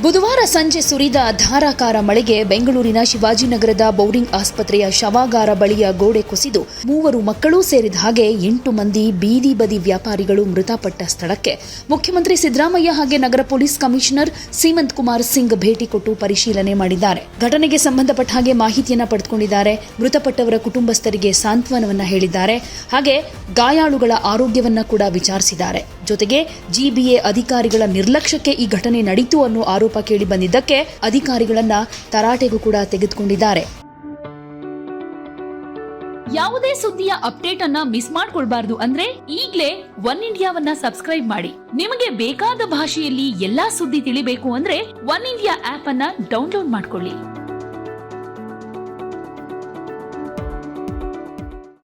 ಬುಧವಾರ ಸಂಜೆ ಸುರಿದ ಧಾರಾಕಾರ ಮಳೆಗೆ ಬೆಂಗಳೂರಿನ ಶಿವಾಜಿನಗರದ ಬೌರಿಂಗ್ ಆಸ್ಪತ್ರೆಯ ಶವಾಗಾರ ಬಳಿಯ ಗೋಡೆ ಕುಸಿದು 3 ಮಕ್ಕಳೂ ಸೇರಿದ ಹಾಗೆ 8 ಮಂದಿ ಬೀದಿ ಬದಿ ವ್ಯಾಪಾರಿಗಳು ಮೃತಪಟ್ಟ ಸ್ಥಳಕ್ಕೆ ಮುಖ್ಯಮಂತ್ರಿ ಸಿದ್ದರಾಮಯ್ಯ ಹಾಗೆ ನಗರ ಪೊಲೀಸ್ ಕಮಿಷನರ್ ಸೀಮಂತ್ ಕುಮಾರ್ ಸಿಂಗ್ ಭೇಟಿ ಕೊಟ್ಟು ಪರಿಶೀಲನೆ ಮಾಡಿದ್ದಾರೆ. ಘಟನೆಗೆ ಸಂಬಂಧಪಟ್ಟ ಹಾಗೆ ಮಾಹಿತಿಯನ್ನ ಪಡೆದುಕೊಂಡಿದ್ದಾರೆ. ಮೃತಪಟ್ಟವರ ಕುಟುಂಬಸ್ಥರಿಗೆ ಸಾಂತ್ವನವನ್ನ ಹೇಳಿದ್ದಾರೆ. ಹಾಗೆ ಗಾಯಾಳುಗಳ ಆರೋಗ್ಯವನ್ನ ಕೂಡ ವಿಚಾರಿಸಿದ್ದಾರೆ. ಜೊತೆಗೆ ಜಿಬಿಎ ಅಧಿಕಾರಿಗಳ ನಿರ್ಲಕ್ಷ್ಯಕ್ಕೆ ಈ ಘಟನೆ ನಡೆಯಿತು ಅನ್ನೋ ಆರೋಪ ಕೇಳಿ ಬಂದಿದ್ದಕ್ಕೆ ಅಧಿಕಾರಿಗಳನ್ನ ತರಾಟೆಗೂ ಕೂಡ ತೆಗೆದುಕೊಂಡಿದ್ದಾರೆ. ಯಾವುದೇ ಸುದ್ದಿಯ ಅಪ್ಡೇಟ್ ಅನ್ನ ಮಿಸ್ ಮಾಡ್ಕೊಳ್ಬಾರ್ದು ಅಂದ್ರೆ ಈಗ್ಲೇ ಒನ್ ಇಂಡಿಯಾವನ್ನ ಸಬ್ಸ್ಕ್ರೈಬ್ ಮಾಡಿ. ನಿಮಗೆ ಬೇಕಾದ ಭಾಷೆಯಲ್ಲಿ ಎಲ್ಲಾ ಸುದ್ದಿ ತಿಳಿಬೇಕು ಅಂದ್ರೆ ಒನ್ ಇಂಡಿಯಾ ಆಪ್ ಅನ್ನ ಡೌನ್ಲೋಡ್ ಮಾಡ್ಕೊಳ್ಳಿ.